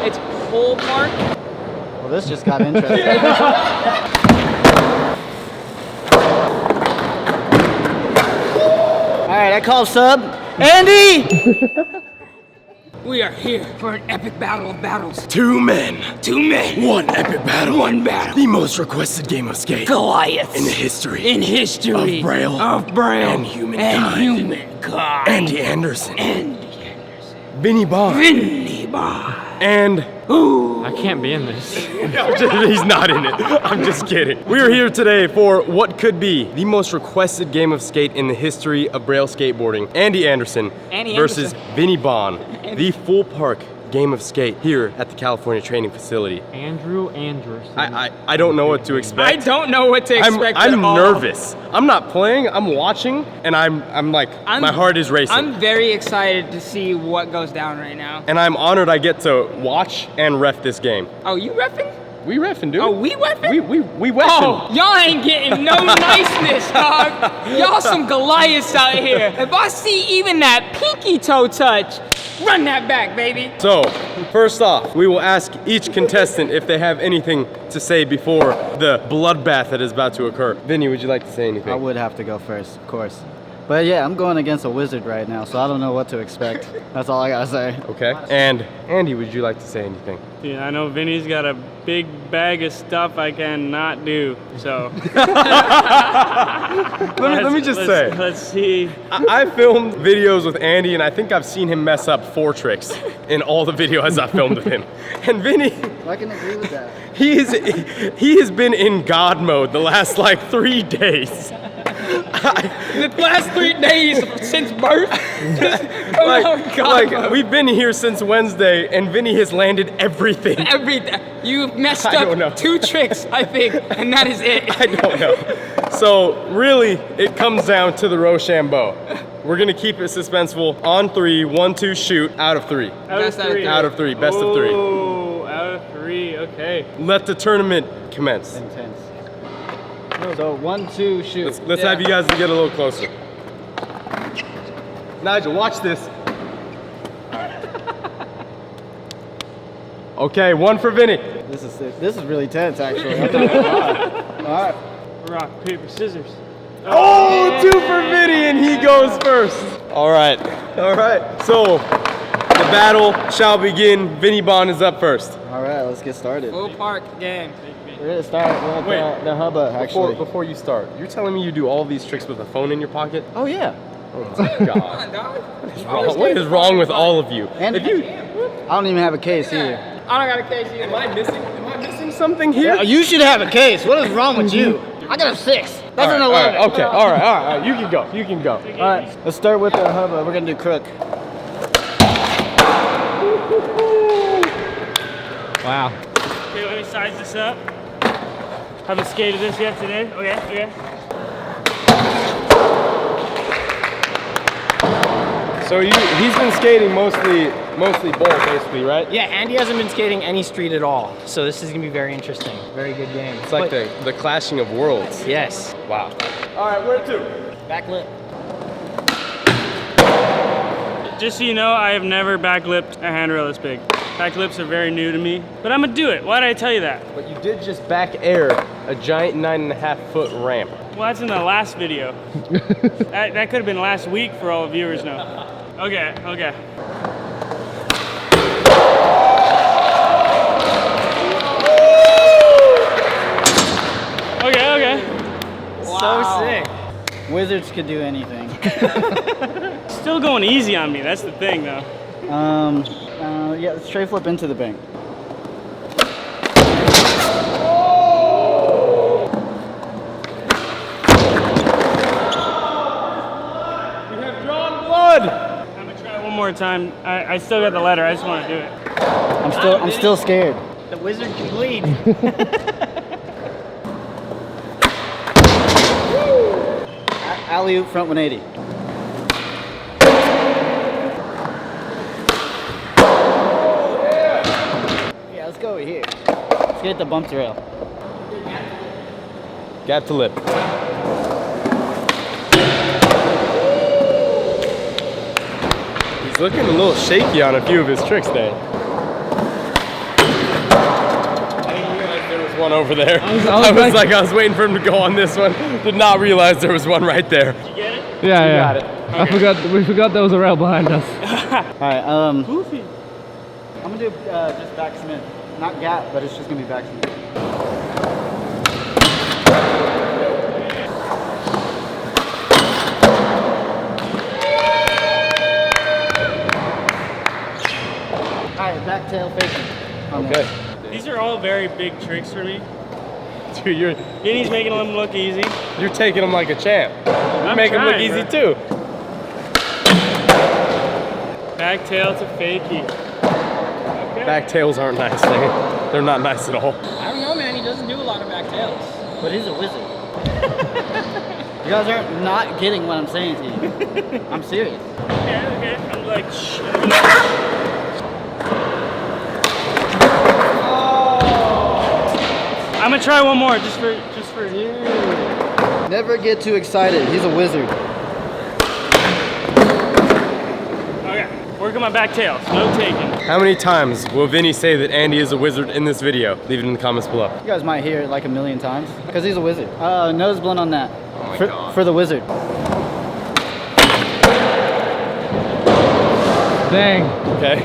It's full park. Well, this just got interesting. All right, I call sub. Andy! We are here for an epic battle of battles. Two men. One epic battle. One battle. The most requested game of skate. Goliaths. In the history. In history. Of Braille. And humankind. Andy Anderson. Vinnie Banh. Vinnie Banh. And I can't be in this. he's not in it. I'm just kidding. We are here today for what could be the most requested game of skate in the history of Braille skateboarding. Andy Anderson versus Vinnie Banh, the full park game of skate here at the California training facility. Andrew Anderson. I don't know what to expect. I don't know what to expect at I'm all. nervous. I'm not playing, I'm watching, and I'm like, my heart is racing. I'm very excited to see what goes down right now. And I'm honored I get to watch and ref this game. Oh, you reffing? We reffing, dude. Oh, we reffing? We weffing. Oh, y'all ain't getting no niceness, dog. Y'all some Goliaths out here. If I see even that pinky toe touch, run that back, baby. So, first off, we will ask each contestant if they have anything to say before the bloodbath that is about to occur. Vinny, would you like to say anything? I would have to go first, of course. But yeah, I'm going against a wizard right now, so I don't know what to expect. That's all I gotta say. Okay. And Andy, would you like to say anything? Yeah, I know Vinny's got a big bag of stuff I cannot do, so. let me just say. Let's see. I filmed videos with Andy, and I think I've seen him mess up 4 tricks in all the videos I filmed with him. And Vinny, I can agree with that. he has been in God mode the last like 3 days. The last 3 days since birth. like we've been here since Wednesday, and Vinny has landed everything. Everything. You messed I don't know. up 2 tricks, I think, and that is it. I don't know. So really, it comes down to the Rochambeau. We're gonna keep it suspenseful. On 3, 1, 2, shoot. Out of 3. Best out of 3. Out of 3. Best of 3. Oh, out of 3. Okay. Let the tournament commence. Intense. So 1, 2, shoot. Let's have you guys get a little closer. Nigel, watch this. Okay, 1 for Vinny. This is really tense, actually. I'm not gonna lie. All right. Rock, paper, scissors. Oh, 2 for Vinny, and he goes first. All right. So the battle shall begin. Vinnie Banh is up first. All right, let's get started. Full park game. We're gonna start with the hubba, actually. Before you start, you're telling me you do all these tricks with a phone in your pocket? Oh yeah. Oh my God. Come on, dog. What is wrong with all of you? And If you I don't even have a case here. I don't got a case either. am I missing something here? Yeah, you should have a case. What is wrong with you? I got a 6. That's an 11. Okay, all right. You can go. All right, let's start with the hubba. We're gonna do crook. Wow. Okay, let me size this up. Haven't skated this yet today. Okay. So he's been skating mostly bowl, basically, right? Yeah, Andy hasn't been skating any street at all, so this is gonna be very interesting. Very good game. It's like the clashing of worlds. Yes. Wow. All right, where to? Back lip. Just so you know, I have never backlipped a handrail this big. Backlips are very new to me, but I'm gonna do it. Why did I tell you that? But you did just back air a giant 9.5-foot ramp. Well, that's in the last video. that could have been last week for all the viewers know. Okay. Okay. So sick. Wizards could do anything. Still going easy on me, that's the thing though. Yeah, let's tray flip into the bank. We have drawn blood. I'm gonna try one more time. I still got the letter, I just wanna do it. I'm still scared. The wizard can bleed. Alley-oop front 180. Yeah, let's go over here. Let's get the bump to rail. Gap to lip. He's looking a little shaky on a few of his tricks there. one over there. I was I was waiting for him to go on this one. Did not realize there was one right there. Did you get it? Yeah. Got it. We forgot there was a rail behind us. Alright, Goofy. I'm gonna do just backsmith. Not gap, but it's just gonna be backsmith. Alright, back tail faking. Okay. These are all very big tricks for me. Dude, Vinny's making them look easy. you're taking them like a champ. You make them look trying, easy bro. too. Back tail to fakie. Okay. Back tails aren't nice. They're not nice at all. I don't know, man. He doesn't do a lot of back tails. But he's a wizard. You guys aren't not getting what I'm saying to you. I'm serious. Okay. I'm like, shh. I'm gonna try one more, just for you. Never get too excited. He's a wizard. Okay, working my back tails, no taking. How many times will Vinny say that Andy is a wizard in this video? Leave it in the comments below. You guys might hear it like a million times because he's a wizard. Nose blunt on that. Oh my for, God. for the wizard. Dang. Okay.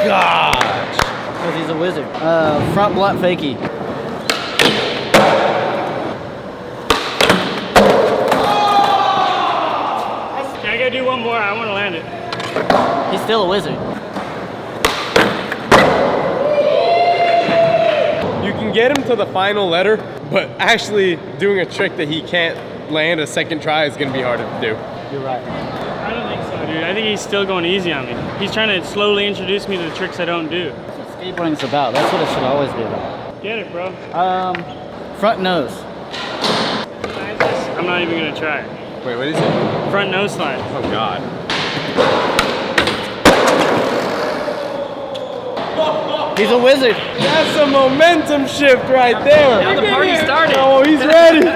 Gosh. Because he's a wizard. Front blunt fakie. Can I go do one more? I want to land it. He's still a wizard. You can get him to the final letter, but actually doing a trick that he can't land a second try is gonna be harder to do. You're right. I don't think so, dude. I think he's still going easy on me. He's trying to slowly introduce me to the tricks I don't do. That's what skateboarding's about. That's what it should always be about. Get it, bro. Front nose. I'm not even gonna try it. Wait, what is it? Front nose slide. Oh God. He's a wizard. That's a momentum shift right there. Now the party started. Oh, he's ready.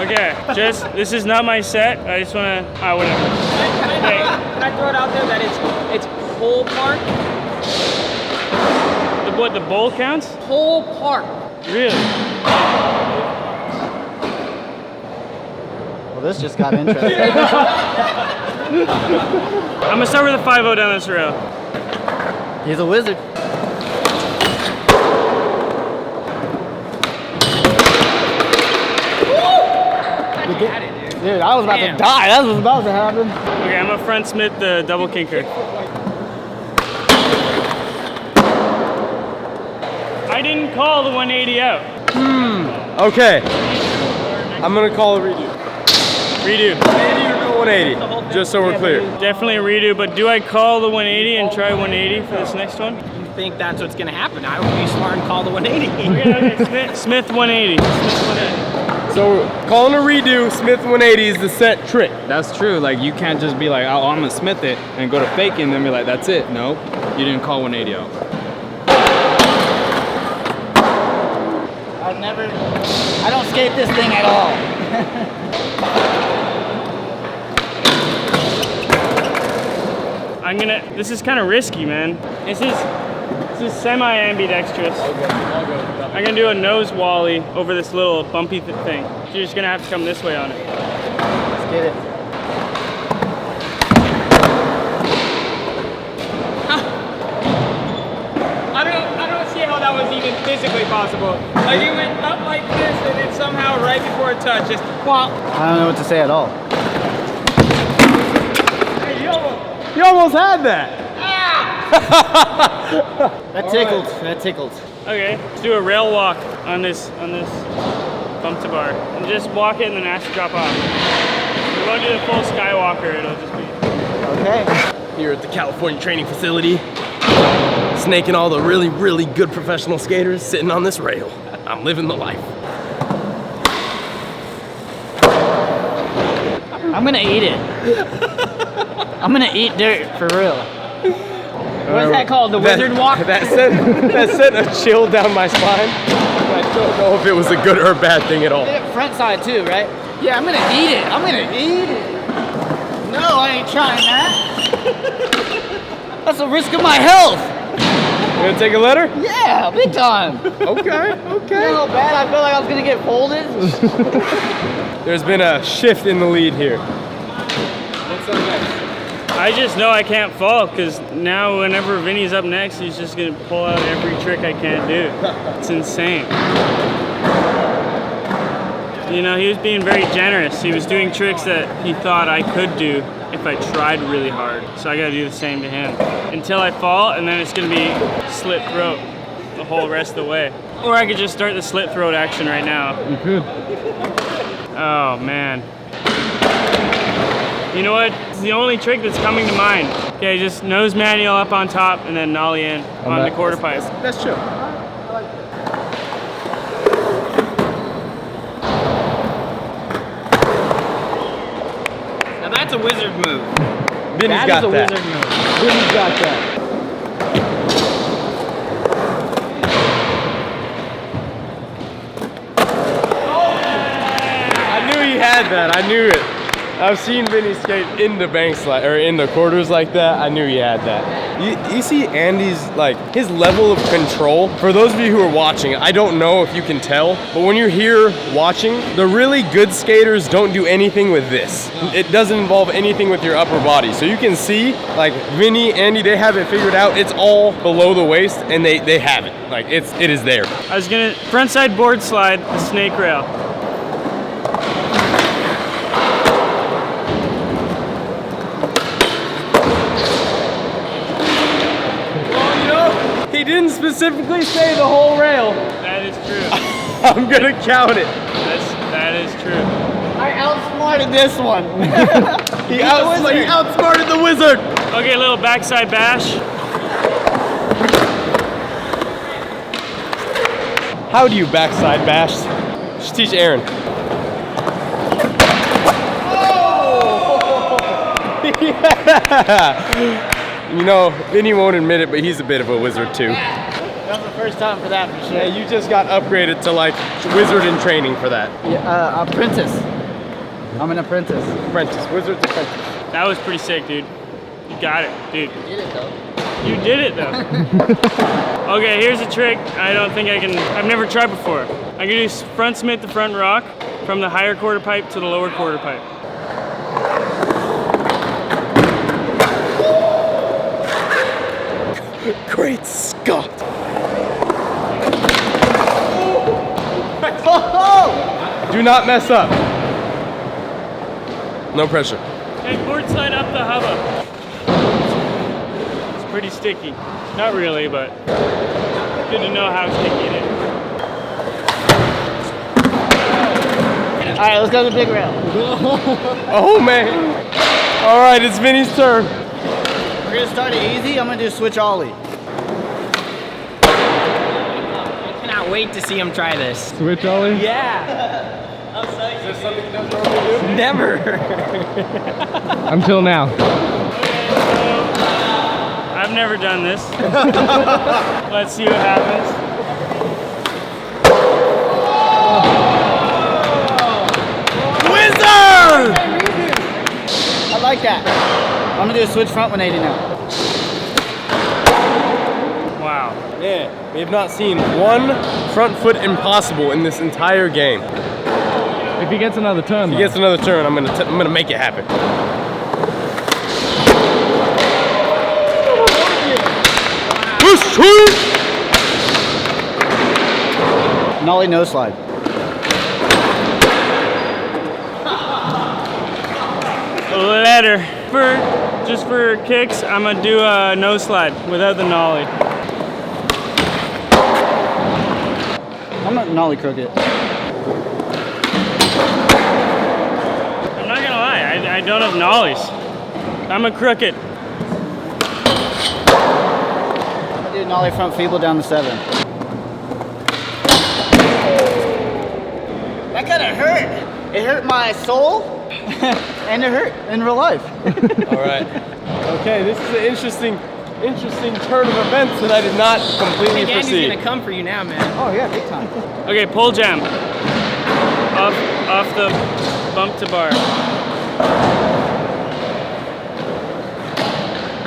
Okay, this is not my set. I just wanna, whatever. Can I throw it out there that it's whole park? The bowl counts? Whole park. Really? Well, this just got interesting. I'm gonna start with a 5-0 down this rail. He's a wizard. Dude, I was about to die. That was about to happen. Okay, I'm gonna front smith the double kinker. I didn't call the 180 out. Okay. I'm gonna call a redo. Redo. 180 or no 180? Just so we're clear. Definitely a redo, but do I call the 180 and try 180 for this next one? You think that's what's gonna happen? I would be smart and call the 180. Okay, Smith 180. Smith 180. So calling a redo, Smith 180 is the set trick. That's true. Like you can't just be like, oh, I'm gonna smith it and go to faking and then be like, that's it. Nope. You didn't call 180 out. I don't skate this thing at all. This is kind of risky, man. This is semi-ambidextrous. I'm gonna do a nose wally over this little bumpy thing. So you're just gonna have to come this way on it. Let's get it. I don't see how that was even physically possible. Like it went up like this and then somehow right before it touched, just whomp. I don't know what to say at all. Hey, yo. You almost had that. That tickled. That tickled. Okay, let's do a rail walk on this bump to bar. And just walk it and then ask to drop off. We won't do the full skywalker, it'll just be. Okay. Here at the California training facility, snaking all the really, really good professional skaters sitting on this rail. I'm living the life. I'm gonna eat it. I'm gonna eat dirt for real. What's that called? The wizard walk? That sent a chill down my spine. I don't know if it was a good or a bad thing at all. Front side too, right? Yeah, I'm gonna eat it. I'm gonna eat it. No, I ain't trying that. That's a risk of my health. gonna take a letter? Yeah, big time. Okay, A okay. little bad. I feel like I was gonna get folded. There's been a shift in the lead here. What's up next? I just know I can't fall because now whenever Vinny's up next, he's just gonna pull out every trick I can't do. It's insane. You know, he was being very generous. He was doing tricks that he thought I could do if I tried really hard. So I gotta do the same to him. Until I fall, and then it's gonna be slit throat the whole rest of the way. Or I could just start the slit throat action right now. You could. Oh man. You know what? It's the only trick that's coming to mind. Okay, just nose manual up on top and then nollie in on the quarter pipe. That's chill. Now that's a wizard move. Vinny's That got is a that. wizard move. Vinny's got that. I knew he had that. I knew it. I've seen Vinny skate in the banks or in the quarters like that. I knew he had that. You see Andy's, like, his level of control. For those of you who are watching, I don't know if you can tell, but when you're here watching, the really good skaters don't do anything with this. It doesn't involve anything with your upper body. So you can see, like, Vinny, Andy, they have it figured out. It's all below the waist, and they have it. Like, it is there. I was gonna frontside board slide the snake rail. He didn't specifically say the whole rail. That is true. I'm gonna count it. That is true. I outsmarted this one. He outsmarted the wizard. Okay, a little backside bash. How do you backside bash? Just teach Aaron. Yeah. You know, Vinny won't admit it, but he's a bit of a wizard too. That was the first time for that, for sure. Yeah, you just got upgraded to like wizard in training for that. Yeah, apprentice. I'm an apprentice. Wizard's apprentice. That was pretty sick, dude. You got it, dude. You did it though. You did it though. Okay, here's a trick I don't think I've never tried before. I can do front Smith the front rock from the higher quarter pipe to the lower quarter pipe. Great Scott! Do not mess up. No pressure. Hey, board slide up the hubba. It's pretty sticky. Not really, but good to know how sticky it is. All right, let's go to the big rail. Oh man! All right, it's Vinny's turn. We're gonna start it easy. I'm gonna do switch ollie. I cannot wait to see him try this. Switch ollie? Yeah. Is this something he doesn't normally do? Never. Until now. I've never done this. Let's see what happens. Wizard! I like that. I'm gonna do a switch front 180 now. Wow. Yeah, we have not seen one front foot impossible in this entire game. If he gets another turn, If he though. gets another turn, I'm gonna make it happen. Nollie no slide. Letter. Just for kicks, I'm gonna do a no slide without the nollie. I'm not nollie crooked. I'm not gonna lie, I don't have nollies. I'm a crooked. I do nollie front feeble down to 7. That kind of hurt. It hurt my soul, and it hurt in real life. All right. Okay, this is an interesting turn of events that I did not completely Andy's foresee. gonna come for you now, man. Oh yeah, big time. Okay, pull jam. Off the bump to bar.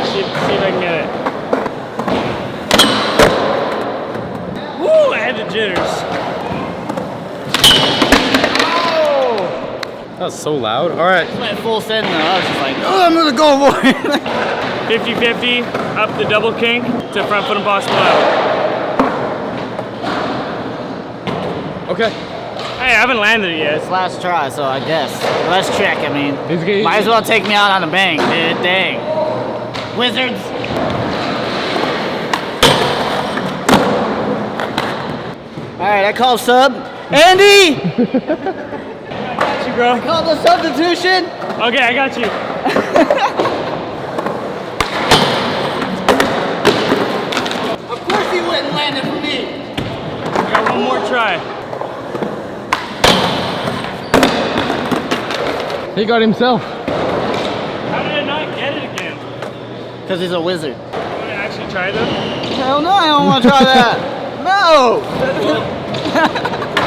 See if I can get it. That was so loud. All right. Went full send though. I was just like, oh, I'm gonna go for it. 50-50, up the double kink to front foot impossible out. Okay. Hey, I haven't landed it yet. It's last try, so I guess. Let's check. I mean, He's might as well take me out on a bang, dude. Dang. Wizards. All right, I call sub. Andy! Got you, bro. Call the substitution. Okay, I got you. Of course he wouldn't land it for me. I got one more try. He got himself. How did I not get it again? Because he's a wizard. You want to actually try this? Hell no, I don't want to try that. No!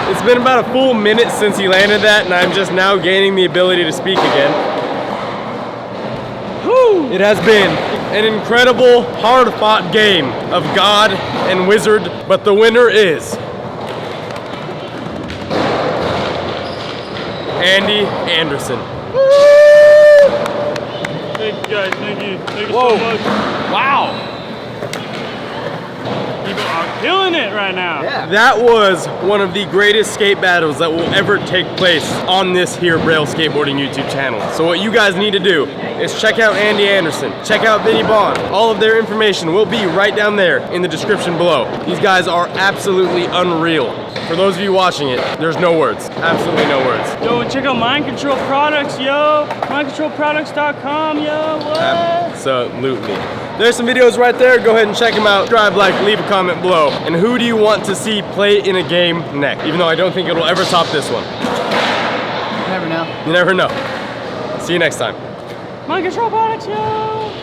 It's been about a full minute since he landed that, and I'm just now gaining the ability to speak again. Whew. It has been an incredible, hard-fought game of God and Wizard, but the winner is Andy Anderson. Thank you guys, thank you. Thank you Whoa. so much. Wow. People are killing it right now. That was one of the greatest skate battles that will ever take place on this here Braille Skateboarding YouTube channel. So what you guys need to do is check out Andy Anderson, check out Vinnie Banh. All of their information will be right down there in the description below. These guys are absolutely unreal. For those of you watching it, there's no words. Absolutely no words. Yo, and check out Mind Control Products, yo. MindControlProducts.com, yo. What? Absolutely. There's some videos right there. Go ahead and check them out. Subscribe, like, leave a comment below. And who do you want to see play in a game next? Even though I don't think it'll ever top this one. You never know. You never know. See you next time. Mind Control Products, yo.